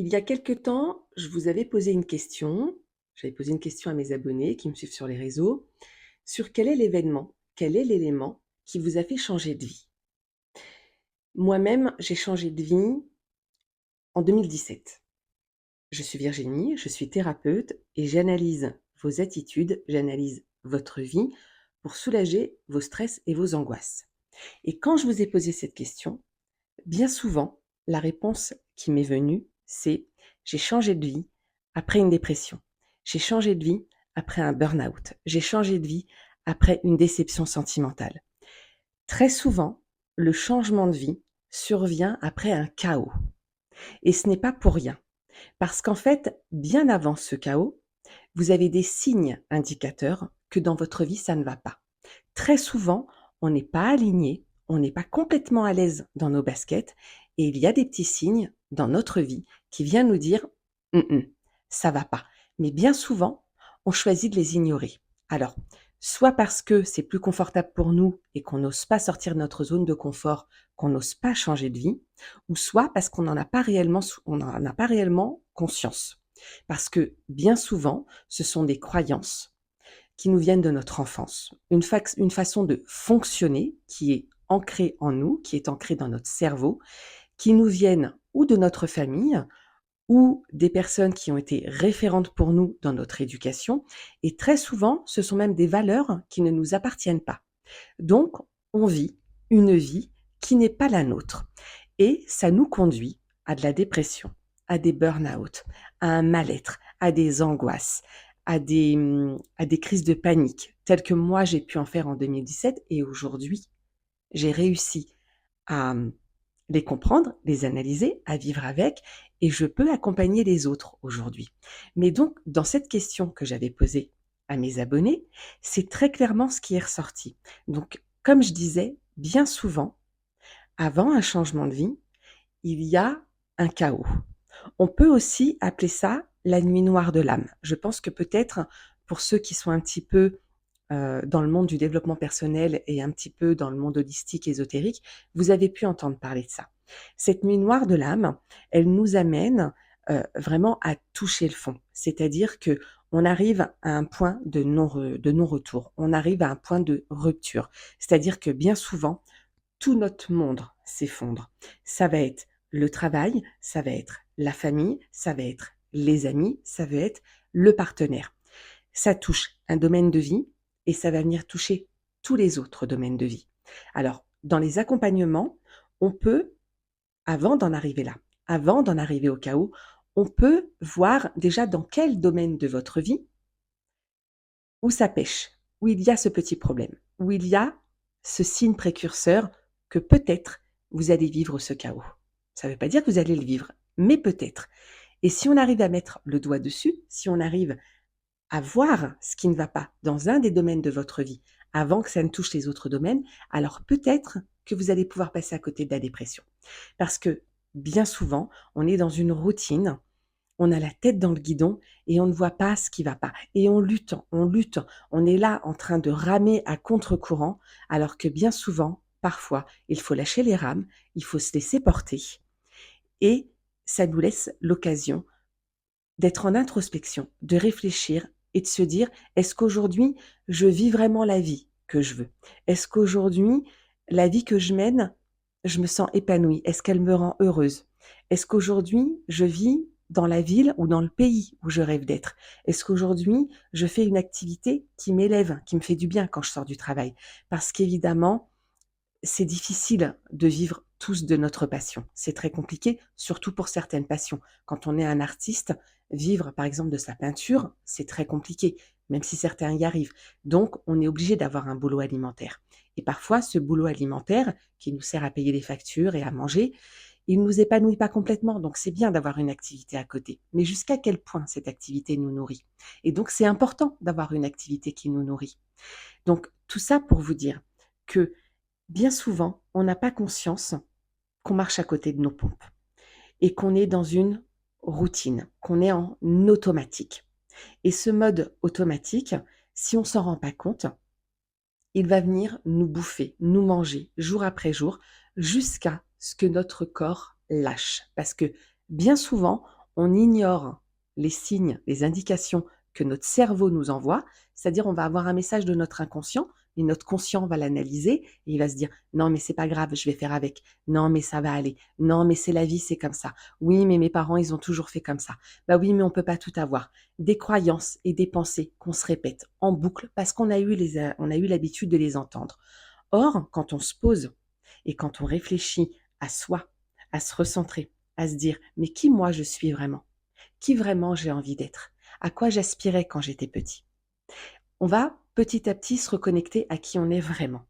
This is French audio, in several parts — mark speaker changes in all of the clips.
Speaker 1: Il y a quelque temps, je vous avais posé une question. J'avais posé une question à mes abonnés qui me suivent sur les réseaux, sur quel est l'événement, quel est l'élément qui vous a fait changer de vie? Moi-même, j'ai changé de vie en 2017. Je suis Virginie, je suis thérapeute et j'analyse vos attitudes, j'analyse votre vie pour soulager vos stress et vos angoisses. Et quand je vous ai posé cette question, bien souvent, la réponse qui m'est venue, c'est: «J'ai changé de vie après une dépression. J'ai changé de vie après un burn-out. J'ai changé de vie après une déception sentimentale». Très souvent, le changement de vie survient après un chaos et ce n'est pas pour rien. Parce qu'en fait, bien avant ce chaos, vous avez des signes indicateurs que dans votre vie, ça ne va pas. Très souvent, on n'est pas aligné, on n'est pas complètement à l'aise dans nos baskets et il y a des petits signes dans notre vie qui viennent nous dire: ça va pas». Mais bien souvent, on choisit de les ignorer. Alors, soit parce que c'est plus confortable pour nous et qu'on n'ose pas sortir de notre zone de confort, qu'on n'ose pas changer de vie, ou soit parce qu'on n'en a pas réellement on n'en a pas réellement conscience. Parce que bien souvent, ce sont des croyances qui nous viennent de notre enfance. Une façon de fonctionner qui est ancrée en nous, qui est ancrée dans notre cerveau, qui nous viennent ou de notre famille ou des personnes qui ont été référentes pour nous dans notre éducation. Et très souvent, ce sont même des valeurs qui ne nous appartiennent pas. Donc, on vit une vie qui n'est pas la nôtre. Et ça nous conduit à de la dépression, à des burn-out, à un mal-être, à des angoisses, à des crises de panique, telles que moi j'ai pu en faire en 2017 et aujourd'hui, j'ai réussi à les comprendre, les analyser, à vivre avec et je peux accompagner les autres aujourd'hui. Mais donc, dans cette question que j'avais posée à mes abonnés, c'est très clairement ce qui est ressorti. Donc, comme je disais, bien souvent, avant un changement de vie, il y a un chaos. On peut aussi appeler ça la nuit noire de l'âme. Je pense que peut-être pour ceux qui sont un petit peu dans le monde du développement personnel et un petit peu dans le monde holistique, ésotérique, vous avez pu entendre parler de ça. Cette nuit noire de l'âme, elle nous amène, vraiment à toucher le fond. C'est-à-dire que on arrive à un point de non-retour. On arrive à un point de rupture. C'est-à-dire que bien souvent, tout notre monde s'effondre. Ça va être le travail, ça va être la famille, ça va être les amis, ça va être le partenaire. Ça touche un domaine de vie et ça va venir toucher tous les autres domaines de vie. Alors, dans les accompagnements, on peut, avant d'en arriver là, avant d'en arriver au chaos, on peut voir déjà dans quel domaine de votre vie où ça pêche, où il y a ce petit problème, où il y a ce signe précurseur que peut-être vous allez vivre ce chaos. Ça ne veut pas dire que vous allez le vivre, mais peut-être. Et si on arrive à mettre le doigt dessus, si on arrive à voir ce qui ne va pas dans un des domaines de votre vie avant que ça ne touche les autres domaines, alors peut-être que vous allez pouvoir passer à côté de la dépression. Parce que bien souvent, on est dans une routine, on a la tête dans le guidon et on ne voit pas ce qui va pas. Et on lutte, on est là en train de ramer à contre-courant, alors que bien souvent, parfois, il faut lâcher les rames, il faut se laisser porter et ça nous laisse l'occasion d'être en introspection, de réfléchir et de se dire: «Est-ce qu'aujourd'hui, je vis vraiment la vie que je veux? Est-ce qu'aujourd'hui, la vie que je mène, je me sens épanouie? Est-ce qu'elle me rend heureuse? Est-ce qu'aujourd'hui, je vis dans la ville ou dans le pays où je rêve d'être? Est-ce qu'aujourd'hui, je fais une activité qui m'élève, qui me fait du bien quand je sors du travail?» Parce qu'évidemment, c'est difficile de vivre tous de notre passion. C'est très compliqué, surtout pour certaines passions. Quand on est un artiste, vivre par exemple de sa peinture, c'est très compliqué, même si certains y arrivent. Donc, on est obligé d'avoir un boulot alimentaire. Et parfois, ce boulot alimentaire, qui nous sert à payer les factures et à manger, il ne nous épanouit pas complètement. Donc, c'est bien d'avoir une activité à côté. Mais jusqu'à quel point cette activité nous nourrit? Et donc, c'est important d'avoir une activité qui nous nourrit. Donc, tout ça pour vous dire que bien souvent, on n'a pas conscience qu'on marche à côté de nos pompes et qu'on est dans une routine, qu'on est en automatique. Et ce mode automatique, si on s'en rend pas compte, il va venir nous bouffer, nous manger jour après jour jusqu'à ce que notre corps lâche. Parce que bien souvent, on ignore les signes, les indications que notre cerveau nous envoie, c'est-à-dire on va avoir un message de notre inconscient et notre conscient va l'analyser et il va se dire: «Non mais c'est pas grave, je vais faire avec. Non mais ça va aller. Non mais c'est la vie, c'est comme ça. Oui mais mes parents, ils ont toujours fait comme ça. Bah oui mais on peut pas tout avoir». Des croyances et des pensées qu'on se répète en boucle parce qu'on a eu l'habitude de les entendre. Or, quand on se pose et quand on réfléchit à soi, à se recentrer, à se dire: «Mais qui moi je suis vraiment? Qui vraiment j'ai envie d'être? À quoi j'aspirais quand j'étais petit?» On va petit à petit se reconnecter à qui on est vraiment.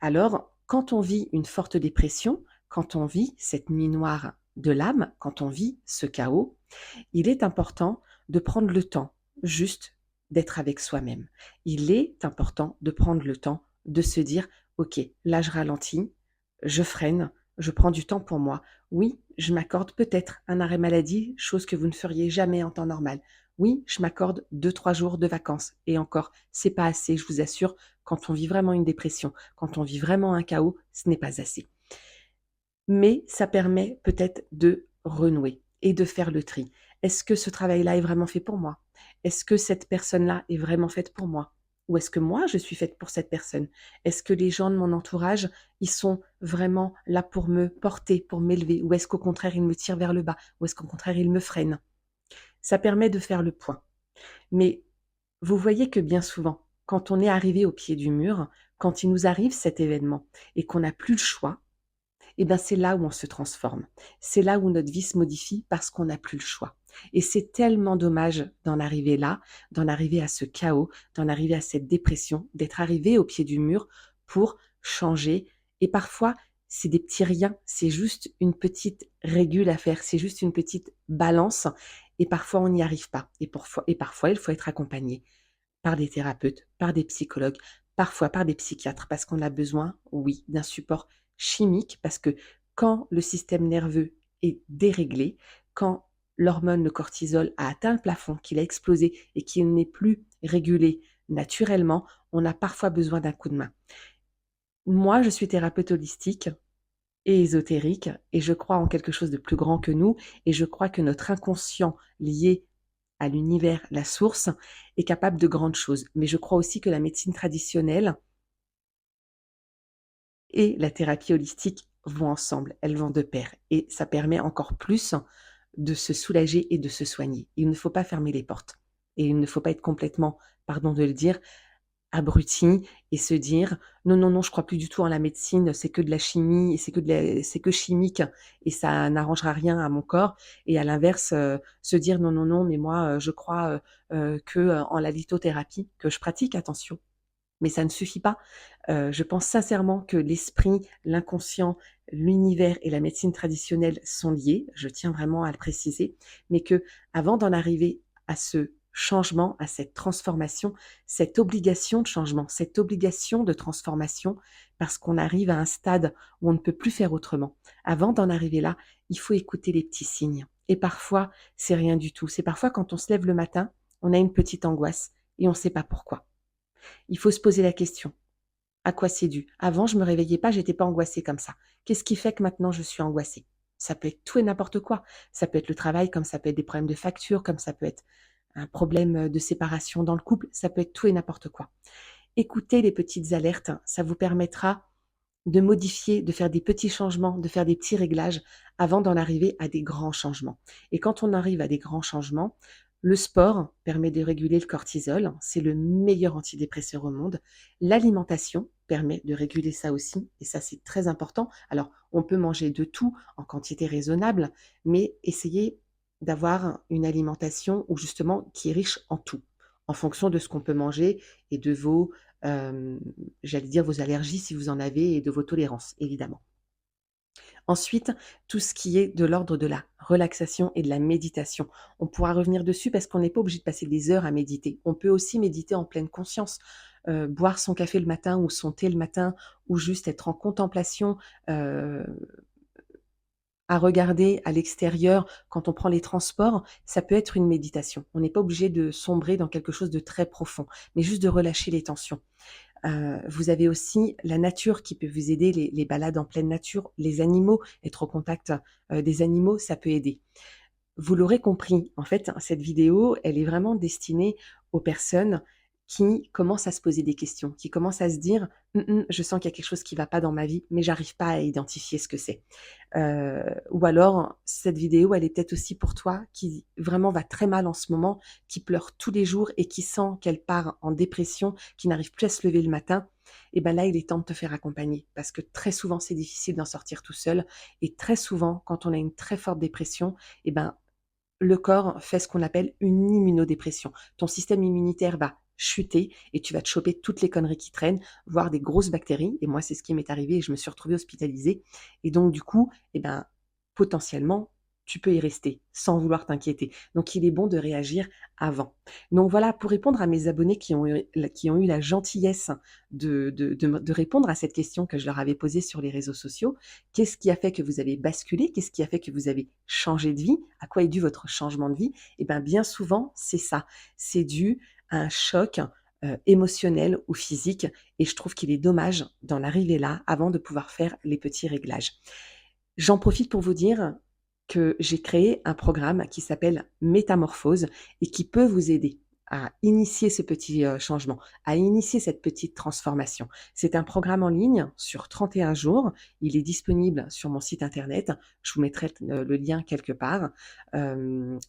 Speaker 1: Alors, quand on vit une forte dépression, quand on vit cette nuit noire de l'âme, quand on vit ce chaos, il est important de prendre le temps juste d'être avec soi-même. Il est important de prendre le temps de se dire: «OK, là je ralentis, je freine, je prends du temps pour moi. Oui, je m'accorde peut-être un arrêt maladie, chose que vous ne feriez jamais en temps normal. Oui, je m'accorde 2, 3 jours de vacances et encore, c'est pas assez, je vous assure, quand on vit vraiment une dépression, quand on vit vraiment un chaos, ce n'est pas assez». Mais ça permet peut-être de renouer et de faire le tri. Est-ce que ce travail-là est vraiment fait pour moi? Est-ce que cette personne-là est vraiment faite pour moi? Ou est-ce que moi, je suis faite pour cette personne? Est-ce que les gens de mon entourage, ils sont vraiment là pour me porter, pour m'élever? Ou est-ce qu'au contraire, ils me tirent vers le bas? Ou est-ce qu'au contraire, ils me freinent? Ça permet de faire le point. Mais vous voyez que bien souvent, quand on est arrivé au pied du mur, quand il nous arrive cet événement et qu'on n'a plus le choix, et ben, c'est là où on se transforme. C'est là où notre vie se modifie parce qu'on n'a plus le choix. Et c'est tellement dommage d'en arriver là, d'en arriver à ce chaos, d'en arriver à cette dépression, d'être arrivé au pied du mur pour changer. Et parfois, c'est des petits riens, c'est juste une petite régule à faire, c'est juste une petite balance. Et parfois, on n'y arrive pas. Et parfois, il faut être accompagné par des thérapeutes, par des psychologues, parfois par des psychiatres, parce qu'on a besoin, oui, d'un support chimique, parce que quand le système nerveux est déréglé, quand l'hormone, le cortisol, a atteint le plafond, qu'il a explosé et qu'il n'est plus régulé naturellement, on a parfois besoin d'un coup de main. Moi, je suis thérapeute holistique et ésotérique et je crois en quelque chose de plus grand que nous et je crois que notre inconscient lié à l'univers, la source, est capable de grandes choses. Mais je crois aussi que la médecine traditionnelle et la thérapie holistique vont ensemble, elles vont de pair et ça permet encore plus de se soulager et de se soigner. Il ne faut pas fermer les portes et il ne faut pas être complètement, pardon de le dire, abruti et se dire: «Non, non, non, je crois plus du tout en la médecine, c'est que de la chimie et c'est que chimique et ça n'arrangera rien à mon corps» et à l'inverse, se dire: «Non, non, non, mais moi, je crois, que, en la lithothérapie», que je pratique, attention, mais ça ne suffit pas. Je pense sincèrement que l'esprit, l'inconscient, l'univers et la médecine traditionnelle sont liés, je tiens vraiment à le préciser, mais que avant d'en arriver à ce changement, à cette transformation, cette obligation de changement, cette obligation de transformation, parce qu'on arrive à un stade où on ne peut plus faire autrement. Avant d'en arriver là, il faut écouter les petits signes et parfois, c'est rien du tout. C'est parfois quand on se lève le matin, on a une petite angoisse et on ne sait pas pourquoi. Il faut se poser la question: à quoi c'est dû? Avant, je me réveillais pas, j'étais pas angoissée comme ça. Qu'est-ce qui fait que maintenant je suis angoissée? Ça peut être tout et n'importe quoi. Ça peut être le travail, comme ça peut être des problèmes de facture, comme ça peut être un problème, de séparation dans le couple, ça peut être tout et n'importe quoi. Écoutez les petites alertes, ça vous permettra de modifier, de faire des petits changements, de faire des petits réglages avant d'en arriver à des grands changements. Et quand on arrive à des grands changements, le sport permet de réguler le cortisol, c'est le meilleur antidépresseur au monde. L'alimentation permet de réguler ça aussi, et ça c'est très important. Alors, on peut manger de tout en quantité raisonnable, mais essayez d'avoir une alimentation où justement qui est riche en tout, en fonction de ce qu'on peut manger et de vos Hem, j'allais dire vos allergies si vous en avez et de vos tolérances, évidemment. Ensuite, tout ce qui est de l'ordre de la relaxation et de la méditation. On pourra revenir dessus parce qu'on n'est pas obligé de passer des heures à méditer. On peut aussi méditer en pleine conscience, boire son café le matin ou son thé le matin ou juste être en contemplation, heu, à regarder à l'extérieur quand on prend les transports, ça peut être une méditation. On n'est pas obligé de sombrer dans quelque chose de très profond, mais juste de relâcher les tensions. Vous avez aussi la nature qui peut vous aider, les balades en pleine nature, les animaux, être au contact, des animaux, ça peut aider. Vous l'aurez compris, en fait, cette vidéo, elle est vraiment destinée aux personnes qui commencent à se poser des questions, qui commencent à se dire: je sens qu'il y a quelque chose qui va pas dans ma vie, mais j'arrive pas à identifier ce que c'est». Ou alors cette vidéo, elle est peut-être aussi pour toi qui vraiment va très mal en ce moment, qui pleure tous les jours et qui sent qu'elle part en dépression, qui n'arrive plus à se lever le matin. Et ben là, il est temps de te faire accompagner parce que très souvent, c'est difficile d'en sortir tout seul et très souvent, quand on a une très forte dépression, et ben le corps fait ce qu'on appelle une immunodépression. Ton système immunitaire va chuter et tu vas te choper toutes les conneries qui traînent, voire des grosses bactéries. Et moi, c'est ce qui m'est arrivé et je me suis retrouvée hospitalisée. Et donc, du coup, eh ben, potentiellement, tu peux y rester sans vouloir t'inquiéter. Donc, il est bon de réagir avant. Donc voilà, pour répondre à mes abonnés qui ont eu la gentillesse de répondre à cette question que je leur avais posée sur les réseaux sociaux, qu'est-ce qui a fait que vous avez basculé? Qu'est-ce qui a fait que vous avez changé de vie? À quoi est dû votre changement de vie? Et bien souvent, c'est ça. C'est dû à un choc, émotionnel ou physique et je trouve qu'il est dommage d'en arriver là avant de pouvoir faire les petits réglages. J'en profite pour vous dire que j'ai créé un programme qui s'appelle Métamorphose et qui peut vous aider à initier ce petit, changement, à initier cette petite transformation. C'est un programme en ligne sur 31 jours. Il est disponible sur mon site internet. Je vous mettrai le lien quelque part, à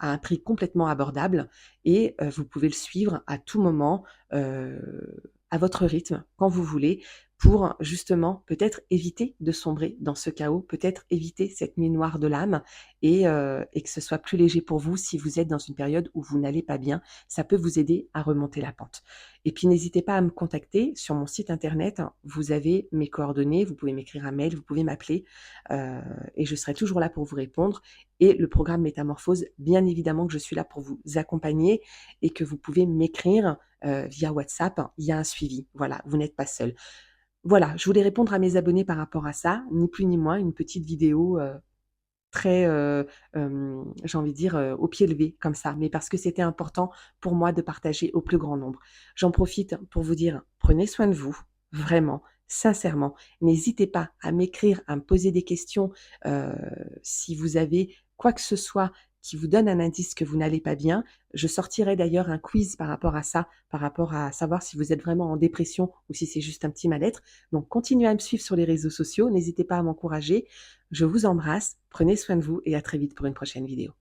Speaker 1: un prix complètement abordable et vous pouvez le suivre à tout moment, à votre rythme, quand vous voulez pour justement peut-être éviter de sombrer dans ce chaos, peut-être éviter cette nuit noire de l'âme et que ce soit plus léger pour vous si vous êtes dans une période où vous n'allez pas bien. Ça peut vous aider à remonter la pente. Et puis n'hésitez pas à me contacter sur mon site internet. Vous avez mes coordonnées, vous pouvez m'écrire un mail, vous pouvez m'appeler et je serai toujours là pour vous répondre. Et le programme Métamorphose, bien évidemment que je suis là pour vous accompagner et que vous pouvez m'écrire via WhatsApp. Il y a un suivi. Voilà, vous n'êtes pas seul. Voilà, je voulais répondre à mes abonnés par rapport à ça, ni plus ni moins, une petite vidéo, très, j'ai envie de dire, au pied levé comme ça, mais parce que c'était important pour moi de partager au plus grand nombre. J'en profite pour vous dire: prenez soin de vous, vraiment, sincèrement. N'hésitez pas à m'écrire, à me poser des questions, heu, si vous avez quoi que ce soit qui vous donne un indice que vous n'allez pas bien. Je sortirai d'ailleurs un quiz par rapport à ça, par rapport à savoir si vous êtes vraiment en dépression ou si c'est juste un petit mal-être. Donc continuez à me suivre sur les réseaux sociaux, n'hésitez pas à m'encourager. Je vous embrasse, prenez soin de vous et à très vite pour une prochaine vidéo.